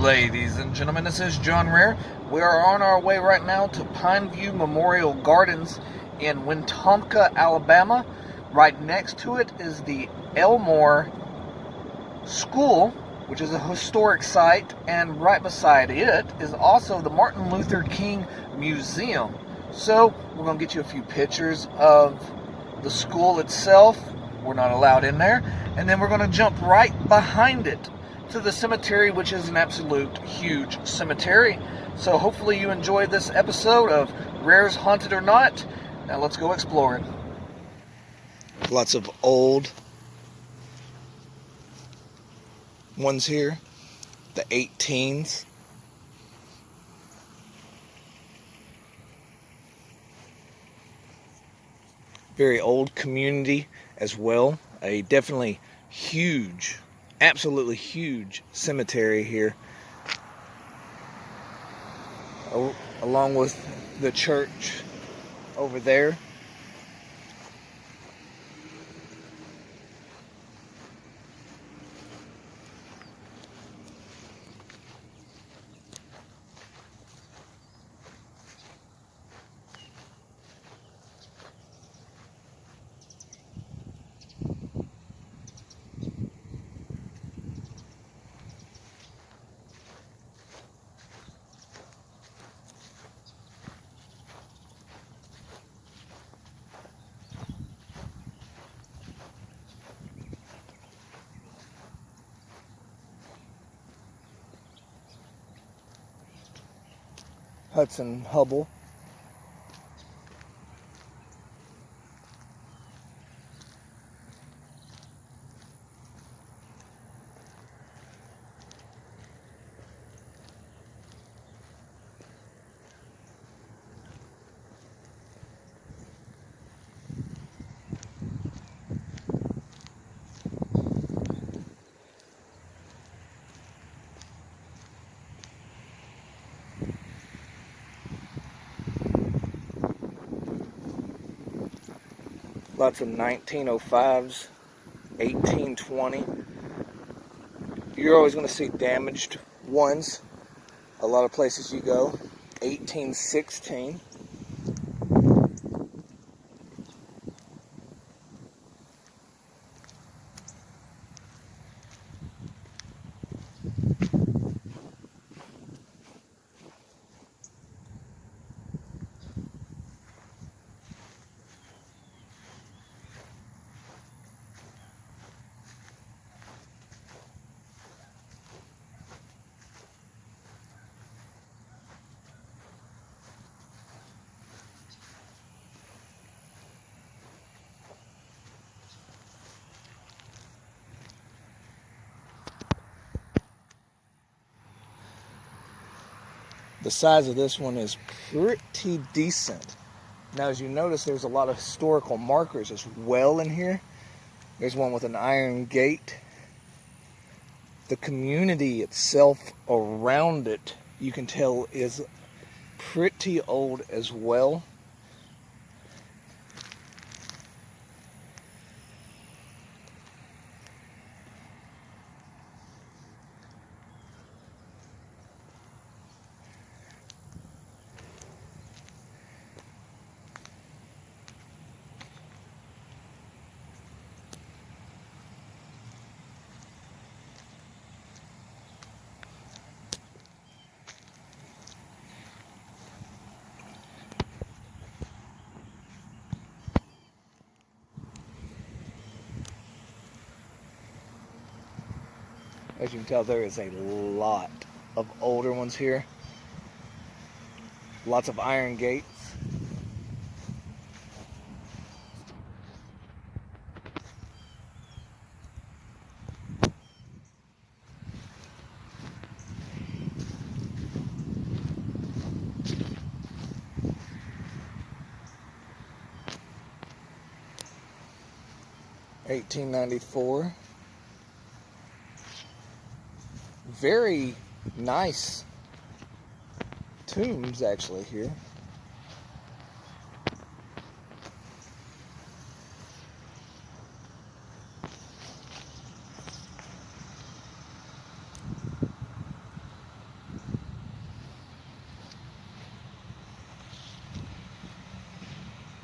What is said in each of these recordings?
Ladies and gentlemen, this is John Rare. We are on our way right now to Pineview Memorial Gardens in Winnetonka, Alabama. Right next to it is the Elmore School, which is a historic site, and right beside it is also the Martin Luther King Museum. So we're going to get you a few pictures of the school itself. We're not allowed in there. And then we're going to jump right behind it to the cemetery, which is an absolute huge cemetery. So hopefully you enjoy this episode of Rare's Haunted or Not. Now let's go exploring. Lots of old ones here. The 18s. Very old community as well. A definitely huge, absolutely huge cemetery here, along with the church over there. Hudson Hubble. Lots of 1905s, 1820. You're always going to see damaged ones. A lot of places you go. 1816. The size of this one is pretty decent. Now, as you notice, there's a lot of historical markers as well in here. There's one with an iron gate. The community itself around it, you can tell, is pretty old as well. As you can tell, there is a lot of older ones here. Lots of iron gates. $1894. Very nice tombs actually here.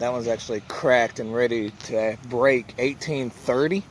That one's actually cracked and ready to break. 1830.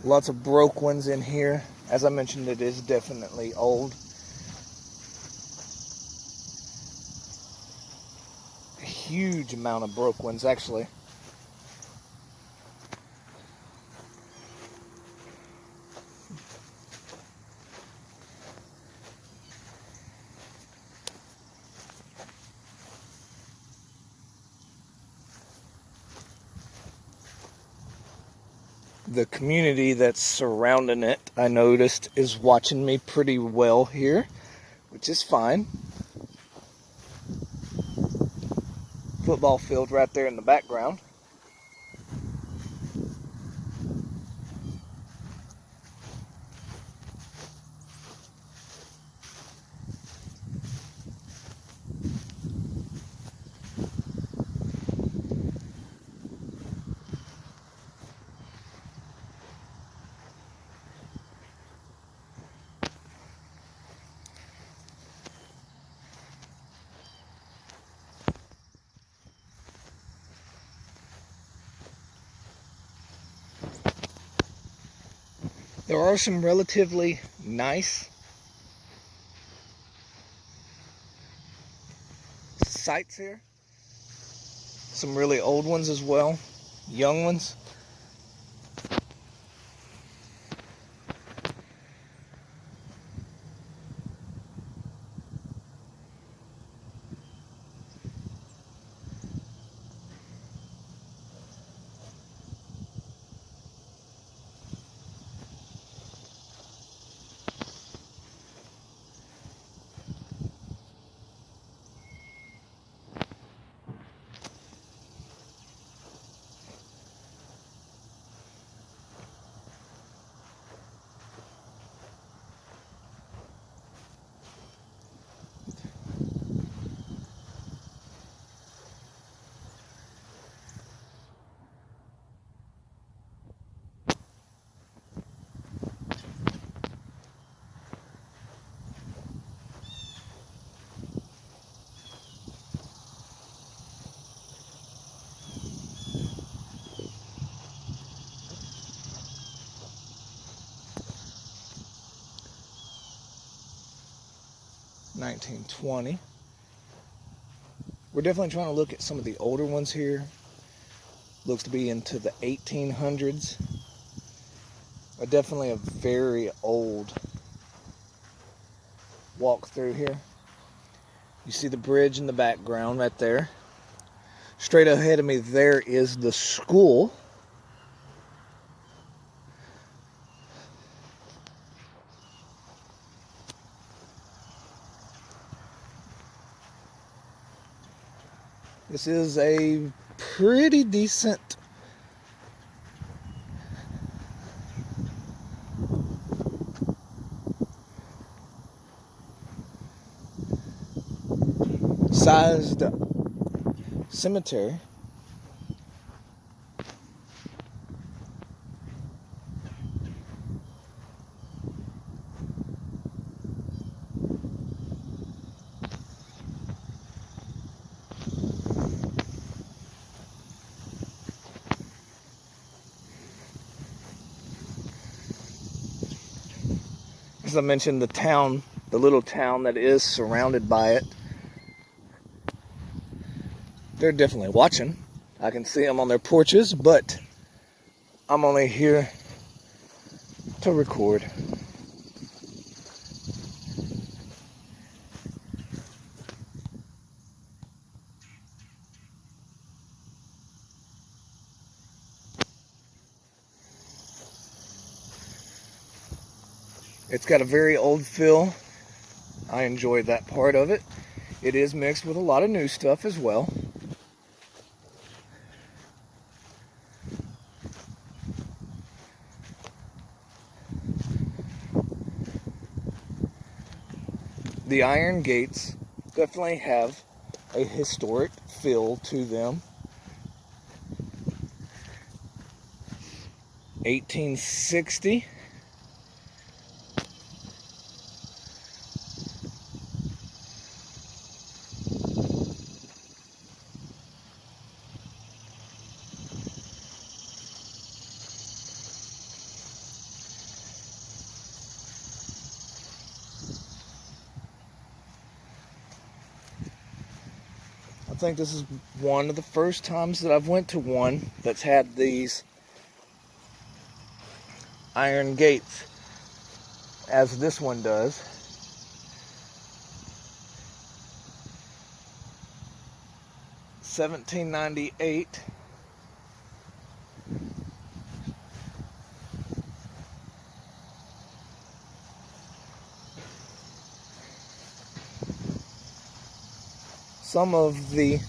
Lots of broke ones in here. As I mentioned, it is definitely old. A huge amount of broke ones, actually. The community that's surrounding it, I noticed, is watching me pretty well here, which is fine. Football field right there in the background. There are some relatively nice sites here. Some really old ones as well, young ones. $19.20. We're definitely trying to look at some of the older ones here. Looks to be into the 1800s. Definitely a very old walk through here. You see the bridge in the background right there. Straight ahead of me there is the school. This is a pretty decent sized cemetery. As I mentioned, the town, the little town that is surrounded by it, they're definitely watching. I can see them on their porches, but I'm only here to record. It's got a very old feel. I enjoy that part of it. It is mixed with a lot of new stuff as well. The iron gates definitely have a historic feel to them. 1860. I think this is one of the first times that I've went to one that's had these iron gates as this one does. $17.98. Some of the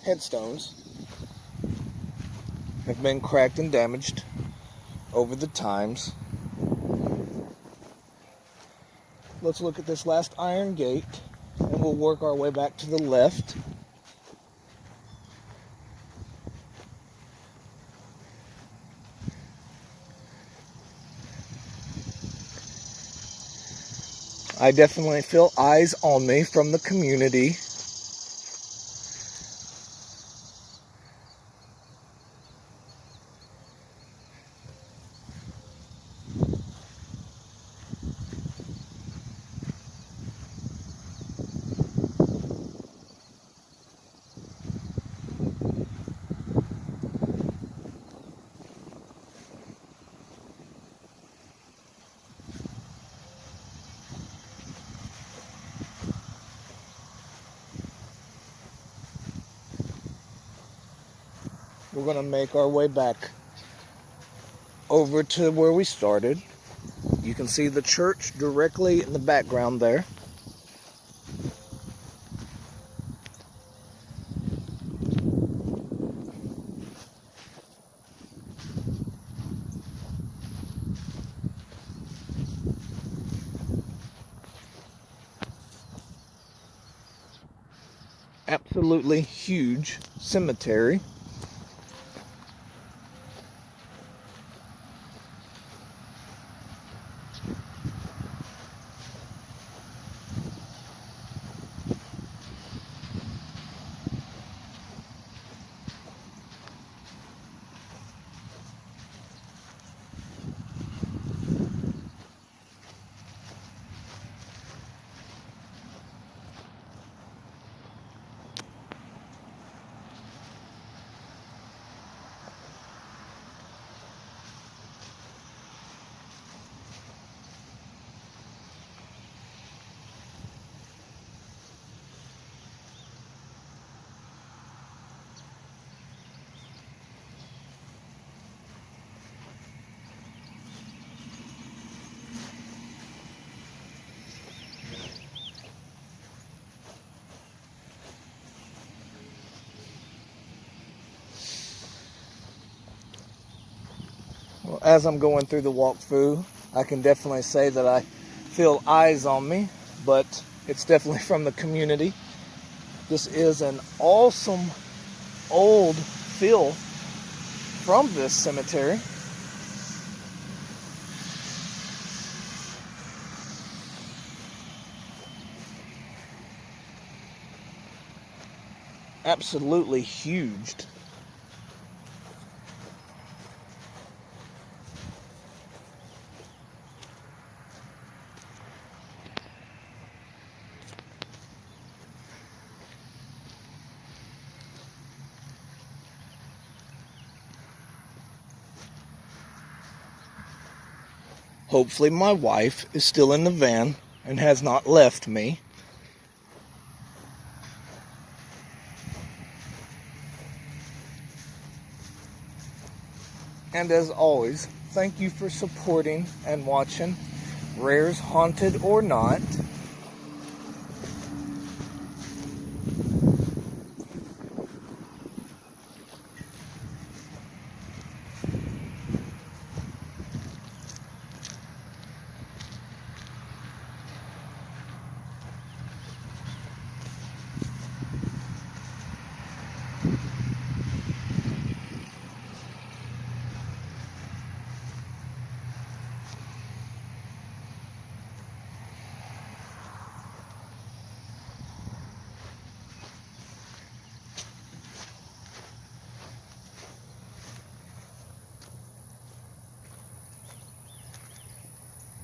headstones have been cracked and damaged over the times. Let's look at this last iron gate, and we'll work our way back to the left. I definitely feel eyes on me from the community. We're going to make our way back over to where we started. You can see the church directly in the background there. Absolutely huge cemetery. Well, as I'm going through the walkthrough, I can definitely say that I feel eyes on me, but it's definitely from the community. This is an awesome old feel from this cemetery. Absolutely huge. Hopefully my wife is still in the van and has not left me. And as always, thank you for supporting and watching. Rare's haunted or not.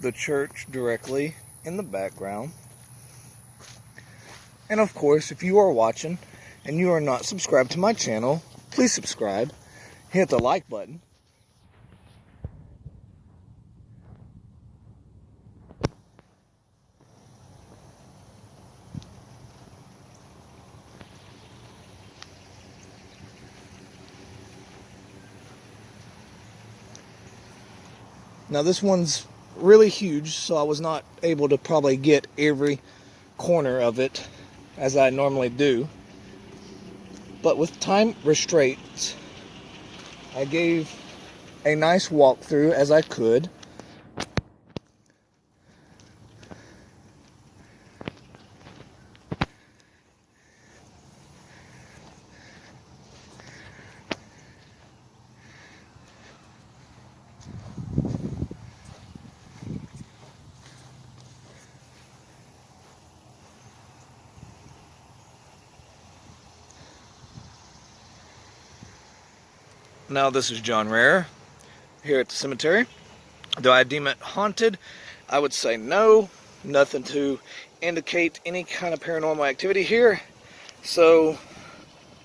The church directly in the background. And of course, if you are watching and you are not subscribed to my channel, please subscribe. Hit the like button. Now this one's really huge, so I was not able to probably get every corner of it as I normally do. But with time restraints, I gave a nice walkthrough as I could. Now this is John Rare here at the cemetery. Do I deem it haunted? I would say no. Nothing to indicate any kind of paranormal activity here. So,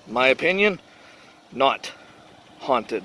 my opinion, not haunted.